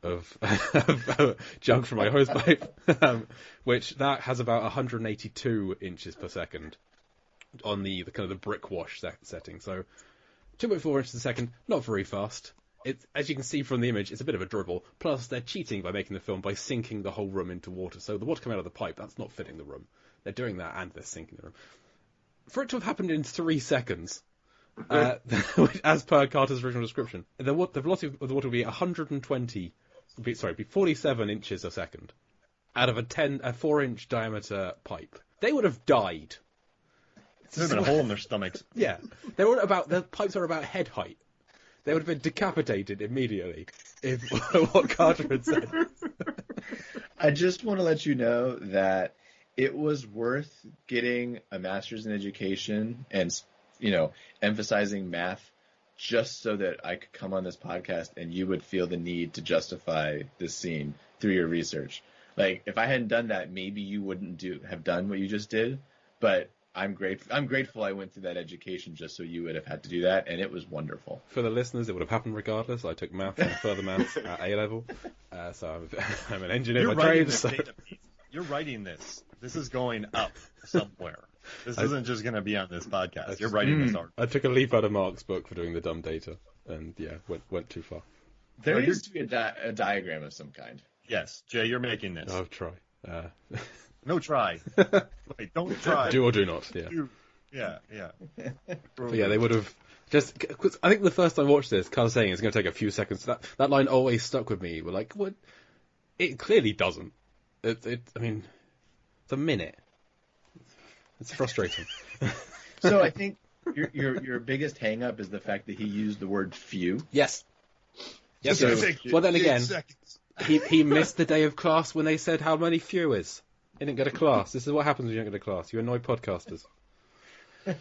of junk from my hosepipe, which that has about 182 inches per second on the kind of the brick wash setting. So 2.4 inches a second, not very fast. It's, as you can see from the image, it's a bit of a dribble. Plus, they're cheating by making the film by sinking the whole room into water. So the water coming out of the pipe, that's not filling the room. They're doing that and they're sinking the room. For it to have happened in 3 seconds, as per Carter's original description, the velocity of the water would be 47 inches a second out of a 4-inch diameter pipe. They would have died. There's been a hole in their stomachs. Yeah, the pipes are about head height. They would have been decapitated immediately if what Carter had said. I just want to let you know that it was worth getting a master's in education and, emphasizing math just so that I could come on this podcast and you would feel the need to justify this scene through your research. Like, if I hadn't done that, maybe you wouldn't have done what you just did, but I'm grateful I went through that education just so you would have had to do that, and it was wonderful. For the listeners, it would have happened regardless. I took maths and further maths at A level, so I'm an engineer by trade. So. You're writing this. This is going up somewhere. This isn't just going to be on this podcast. You're writing this article. I took a leaf out of Mark's book for doing the dumb data, and went too far. There needs to be a diagram of some kind. Yes, Jay, you're making this. I'll try. No try. Wait, don't try. Do or do not, yeah. Yeah. But yeah, they would have just... Cause I think the first time I watched this, Carl saying it's going to take a few seconds. That line always stuck with me. We're like, what? It clearly doesn't. I mean, it's a minute. It's frustrating. So I think your biggest hang-up is the fact that he used the word few. Yes. So, well, then again, he missed the day of class when they said how many few is. He didn't go to class. This is what happens when you don't go to class. You annoy podcasters. I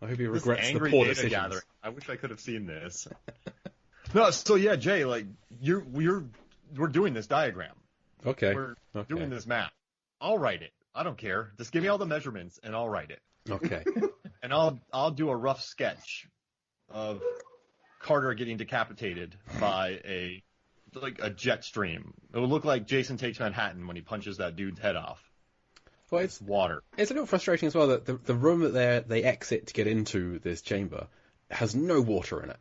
hope he regrets the poor decisions. Gathering. I wish I could have seen this. No, so yeah, Jay, like we're doing this diagram. Okay. We're doing this math. I'll write it. I don't care. Just give me all the measurements and I'll write it. Okay. And I'll do a rough sketch of Carter getting decapitated by a jet stream. It will look like Jason Takes Manhattan when he punches that dude's head off. Well, it's water. It's a little frustrating as well that the room that they exit to get into this chamber has no water in it.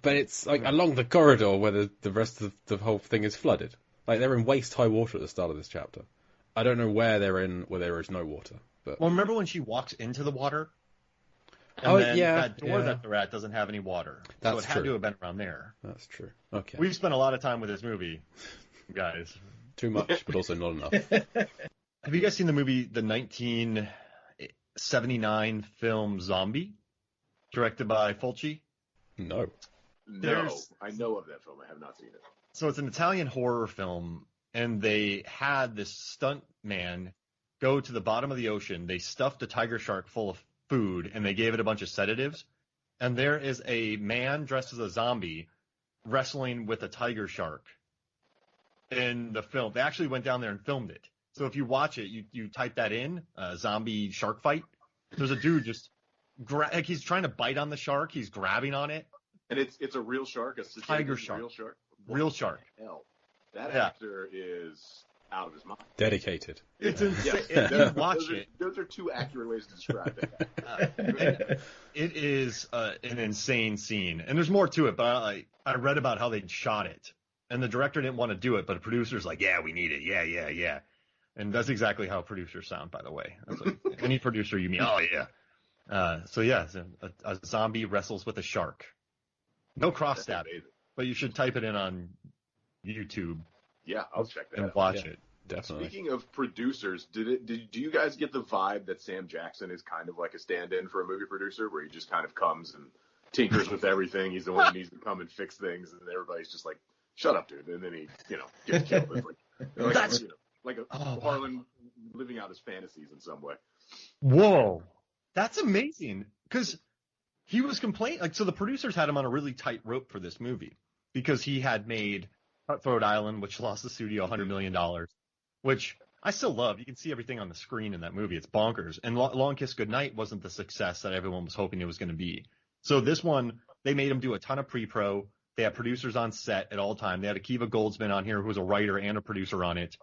But it's like along the corridor where the rest of the whole thing is flooded. Like they're in waist high water at the start of this chapter. I don't know where they're in where there is no water. But well, remember when she walks into the water? And that door that they're at doesn't have any water. So it had to have been around there. That's true. Okay. We've spent a lot of time with this movie, guys. Too much, but also not enough. Have you guys seen the movie, the 1979 film Zombie, directed by Fulci? No. I know of that film. I have not seen it. So it's an Italian horror film, and they had this stunt man go to the bottom of the ocean. They stuffed a tiger shark full of food, and they gave it a bunch of sedatives. And there is a man dressed as a zombie wrestling with a tiger shark in the film. They actually went down there and filmed it. So if you watch it, you type that in, zombie shark fight. There's a dude just he's trying to bite on the shark. He's grabbing on it. And it's a real shark, a tiger shark. Real shark. Real shark. Hell, that actor is out of his mind. Dedicated. It's insane. Watch it. Those are two accurate ways to describe it. It is an insane scene, and there's more to it. But I read about how they shot it, and the director didn't want to do it, but the producer's like, "Yeah, we need it. Yeah." And that's exactly how producers sound, by the way. That's like, any producer you meet, oh yeah. So a zombie wrestles with a shark. No cross stabbing, but you should type it in on YouTube. Yeah, I'll check that and out. Watch it. Definitely. Speaking of producers, do you guys get the vibe that Sam Jackson is kind of like a stand-in for a movie producer, where he just kind of comes and tinkers with everything? He's the one who needs to come and fix things, and everybody's just like, "Shut up, dude!" And then he, gets killed. It's like Harlan living out his fantasies in some way. Whoa, that's amazing. Because he was complaining. So the producers had him on a really tight rope for this movie because he had made Cutthroat Island, which lost the studio $100 million, which I still love. You can see everything on the screen in that movie. It's bonkers. And Long Kiss Goodnight wasn't the success that everyone was hoping it was going to be. So this one, they made him do a ton of pre-pro. They had producers on set at all time. They had Akiva Goldsman on here, who was a writer and a producer on it.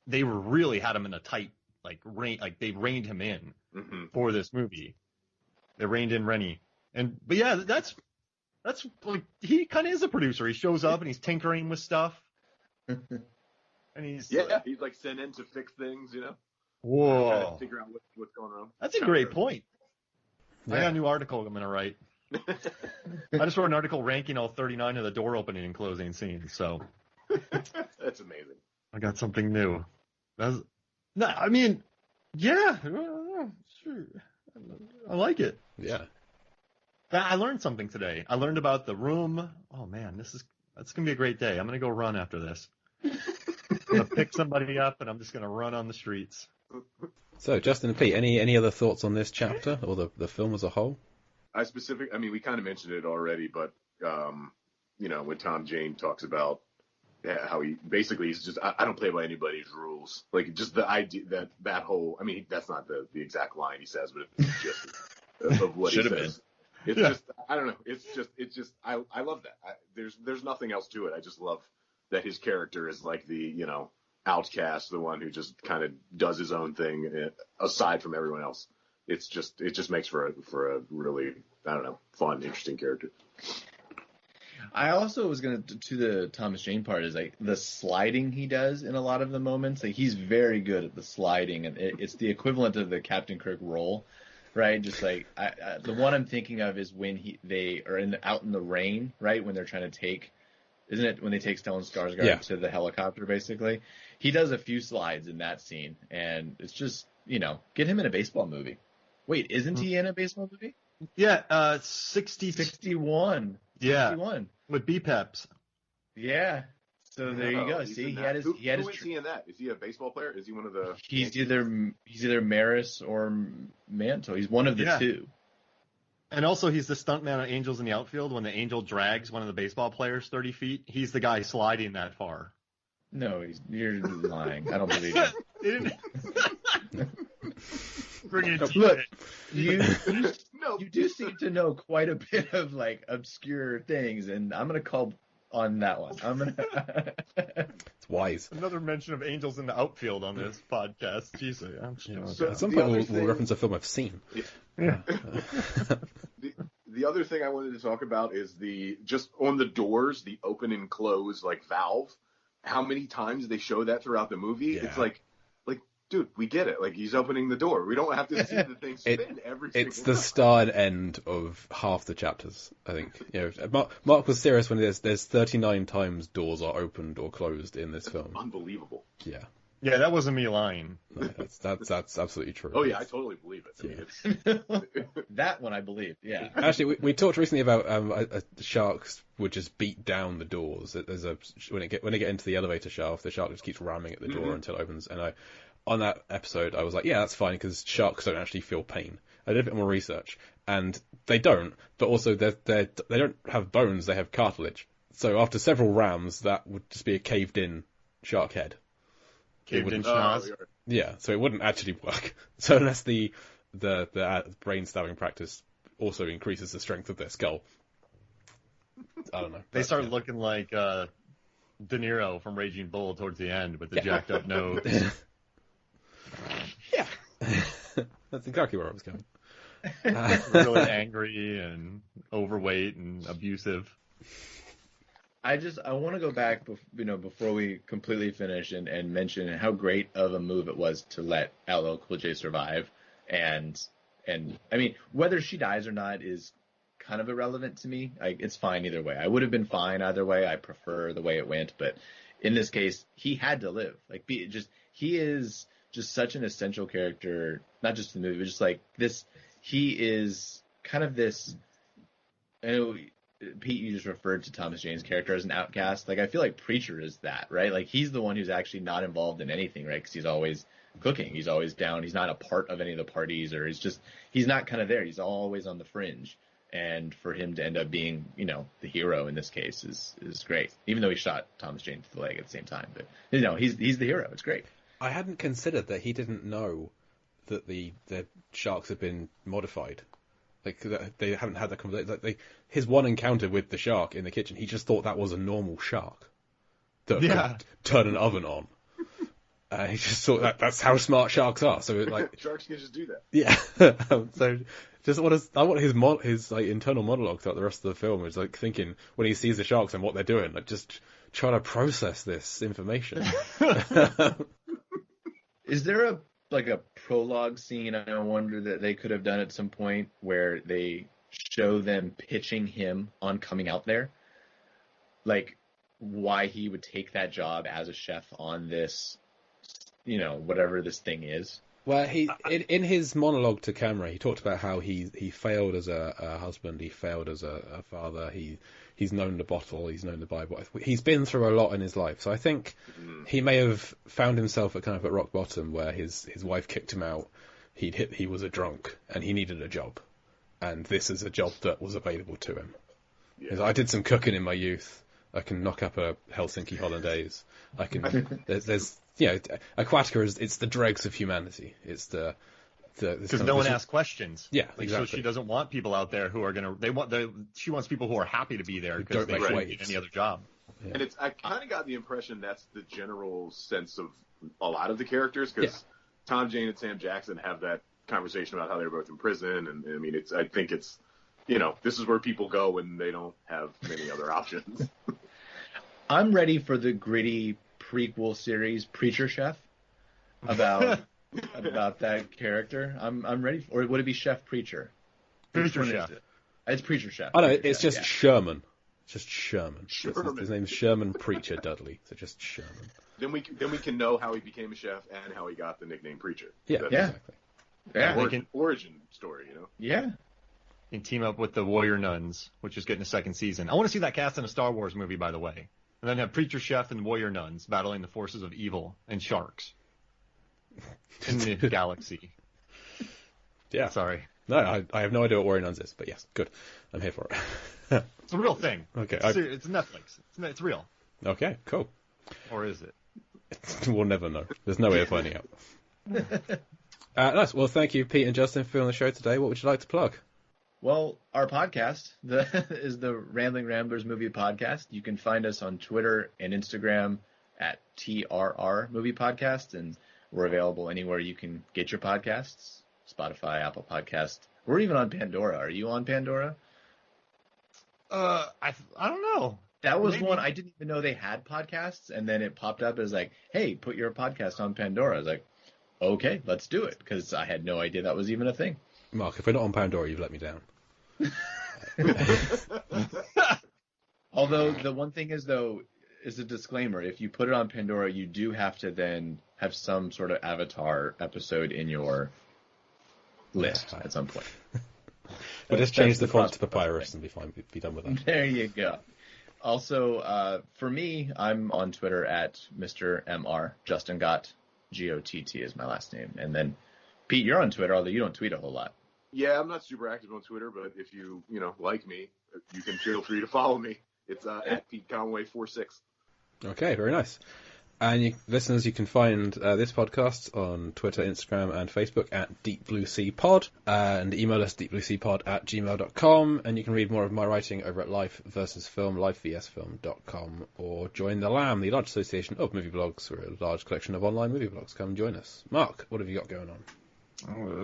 They really had him in a tight, they reined him in for this movie. They reined in Rennie. But yeah, that's like, he kind of is a producer. He shows up and he's tinkering with stuff. And he's like sent in to fix things, Whoa. Trying to figure out what's going on. That's a great point. Yeah. I got a new article I'm going to write. I just wrote an article ranking all 39 of the door opening and closing scenes, so. That's amazing. I got something new. Sure. I like it. Yeah. I learned something today. I learned about The Room. Oh man, that's going to be a great day. I'm going to go run after this. I'm going to pick somebody up and I'm just going to run on the streets. So, Justin and Pete, any other thoughts on this chapter or the film as a whole? We kind of mentioned it already, but, when Tom Jane talks about how he's just, I don't play by anybody's rules. Like, just the idea that whole, that's not the exact line he says, but it's just of what he says. It's just, I don't know. It's just, I love that. There's nothing else to it. I just love that his character is like the, outcast, the one who just kind of does his own thing aside from everyone else. It just makes for a really, I don't know, fun, interesting character. I also was going to the Thomas Jane part is like the sliding he does in a lot of the moments. Like he's very good at the sliding, and it's the equivalent of the Captain Kirk roll, right? Just like the one I'm thinking of is when they are out in the rain, right? When they're trying to take, isn't it when they take Stellan Skarsgård to the helicopter? Basically, he does a few slides in that scene, and it's just get him in a baseball movie. Wait, isn't he in a baseball movie? Yeah, 61. Yeah, 61 with B-Peps. Yeah. So there you go. See, he had his. Who is he in that? Is he a baseball player? Is he one of the? He's either Maris or Mantle. He's one of the two. And also, he's the stuntman on Angels in the Outfield. When the angel drags one of the baseball players 30 feet, he's the guy sliding that far. No, you're lying. I don't believe you. Bring it. Look, you do seem to know quite a bit of like obscure things, and I'm gonna call on that one. It's wise. Another mention of Angels in the Outfield on this podcast. Jesus. At some point we'll reference a film I've seen. Yeah. The other thing I wanted to talk about is just on the doors, the open and close like valve. How many times they show that throughout the movie? Yeah. It's like, dude, we get it. Like, he's opening the door. We don't have to see the thing spin every single time. It's the start and end of half the chapters, I think. Mark was serious when there's 39 times doors are opened or closed in this film. Unbelievable. Yeah. Yeah, that wasn't me lying. No, that's absolutely true. Oh, yeah, I totally believe it. That one I believe, yeah. Actually, we talked recently about sharks would just beat down the doors. When they get into the elevator shaft, the shark just keeps ramming at the door until it opens. And on that episode, I was like, yeah, that's fine, because sharks don't actually feel pain. I did a bit more research, and they don't, but also they don't have bones, they have cartilage. So after several rams, that would just be a caved-in shark head. Caved-in schnoz? Yeah, so it wouldn't actually work. So unless the brain stabbing practice also increases the strength of their skull. I don't know. They start looking like De Niro from Raging Bull towards the end with the jacked up nose. Yeah. That's exactly where I was going. Really angry and overweight and abusive. I want to go back, before we completely finish and mention how great of a move it was to let LL Cool J survive. And I mean, whether she dies or not is kind of irrelevant to me. It's fine either way. I would have been fine either way. I prefer the way it went. But in this case, he had to live. He is just such an essential character, not just in the movie, but just like this. He is kind of this. I know, Pete, you just referred to Thomas Jane's character as an outcast. Like, I feel like Preacher is that, right? Like, he's the one who's actually not involved in anything, right? Because he's always cooking. He's always down. He's not a part of any of the parties, or he's not kind of there. He's always on the fringe. And for him to end up being, the hero in this case is great. Even though he shot Thomas Jane to the leg at the same time. But, he's the hero. It's great. I hadn't considered that he didn't know that the sharks had been modified. Like, they haven't had that conversation. Like, his one encounter with the shark in the kitchen, he just thought that was a normal shark that could turn an oven on. He just thought that's how smart sharks are. So like sharks can just do that. Yeah. So I want his like internal monologue throughout the rest of the film. Is like thinking when he sees the sharks and what they're doing, like just trying to process this information. Is there a prologue scene? I wonder that they could have done at some point where they show them pitching him on coming out there, like why he would take that job as a chef on this, whatever this thing is. Well, in his monologue to camera, he talked about how he failed as a husband, he failed as a father, he's known the bottle, he's known the Bible. He's been through a lot in his life. So I think he may have found himself at rock bottom where his wife kicked him out, he was a drunk, and he needed a job. And this is a job that was available to him. Yeah. I did some cooking in my youth. I can knock up a Helsinki hollandaise. I can. There's Aquatica it's the dregs of humanity. It's because no one asks questions. Yeah, exactly. So she doesn't want people out there who are she wants people who are happy to be there because they don't get any other job. Yeah. And I kind of got the impression that's the general sense of a lot of the characters, because Tom Jane and Sam Jackson have that conversation about how they're both in prison, and I mean I think it's this is where people go when they don't have many other options. I'm ready for the gritty prequel series Preacher Chef about that character. I'm ready or would it be Chef Preacher? Preacher Chef. It's Preacher Chef. Oh no, Preacher it's Chef, just Sherman. Just Sherman. Sherman. His name's Sherman Preacher Dudley. So just Sherman. Then we can know how he became a chef and how he got the nickname Preacher. Yeah, exactly. Yeah. Origin story, Yeah. You can team up with the Warrior Nuns, which is getting a second season. I want to see that cast in a Star Wars movie, by the way. And then have Preacher Chef and Warrior Nuns battling the forces of evil and sharks in the galaxy. Yeah. Sorry. No, I have no idea what Warrior Nuns is, but yes, good. I'm here for it. It's a real thing. Okay. It's Netflix. It's real. Okay, cool. Or is it? We'll never know. There's no way of finding out. Nice. Well, thank you, Pete and Justin, for being on the show today. What would you like to plug? Well, our podcast is the Rambling Ramblers Movie Podcast. You can find us on Twitter and Instagram at TRR Movie Podcast, and we're available anywhere you can get your podcasts, Spotify, Apple Podcast. We're even on Pandora. Are you on Pandora? I don't know. That was one I didn't even know they had podcasts, and then it popped up as like, hey, put your podcast on Pandora. I was like, okay, let's do it, because I had no idea that was even a thing. Mark, if we're not on Pandora, you've let me down. Although the one thing is a disclaimer: if you put it on Pandora, you do have to then have some sort of Avatar episode in your list at some point. We'll just change the font to Papyrus and be done with that. There you go. Also, for me, I'm on Twitter at Mr. MR Justin Gott. Gott is my last name. And then Pete, you're on Twitter, although you don't tweet a whole lot. Yeah, I'm not super active on Twitter, but if you like me, you can feel free to follow me. It's at Pete Conway 46. Okay, very nice. And listeners, you can find this podcast on Twitter, Instagram, and Facebook at Deep Blue Sea Pod, and email us deepblueseapod@gmail.com, and you can read more of my writing over at Life vs. Film, lifevsfilm.com, or join the LAM, the large association of movie blogs. We're a large collection of online movie blogs. Come join us. Mark, what have you got going on?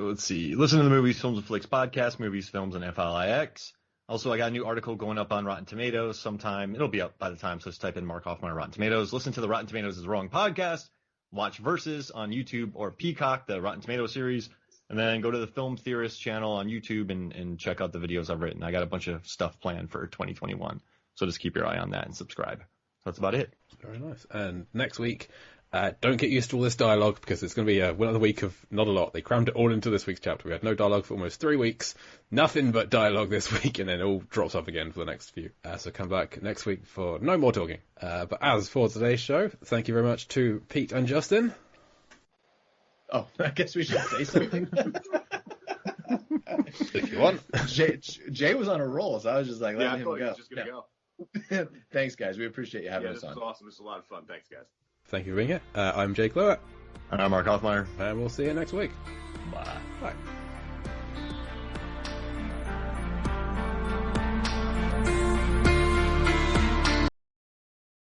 Let's see. Listen to the Movies, Films, and Flicks podcast, Movies, Films, and FLIX. Also, I got a new article going up on Rotten Tomatoes sometime. It'll be up by the time, so just type in Mark Hoffmeyer Rotten Tomatoes. Listen to the Rotten Tomatoes is Wrong podcast. Watch Versus on YouTube or Peacock, the Rotten Tomatoes series. And then go to the Film Theorist channel on YouTube and check out the videos I've written. I got a bunch of stuff planned for 2021. So just keep your eye on that and subscribe. That's about it. Very nice. And next week, don't get used to all this dialogue, because it's going to be another week of not a lot. They crammed it all into this week's chapter. We had no dialogue for almost 3 weeks. Nothing but dialogue this week, and then it all drops off again for the next few. So come back next week for no more talking. But as for today's show, thank you very much to Pete and Justin. Oh, I guess we should say something. If you want. Jay was on a roll, so I was just like, let him go. He was just going to go. Thanks, guys. We appreciate you having us on. This was awesome. This was a lot of fun. Thanks, guys. Thank you for being here. I'm Jake Lower. And I'm Mark Hoffmeyer. And we'll see you next week. Bye. Bye.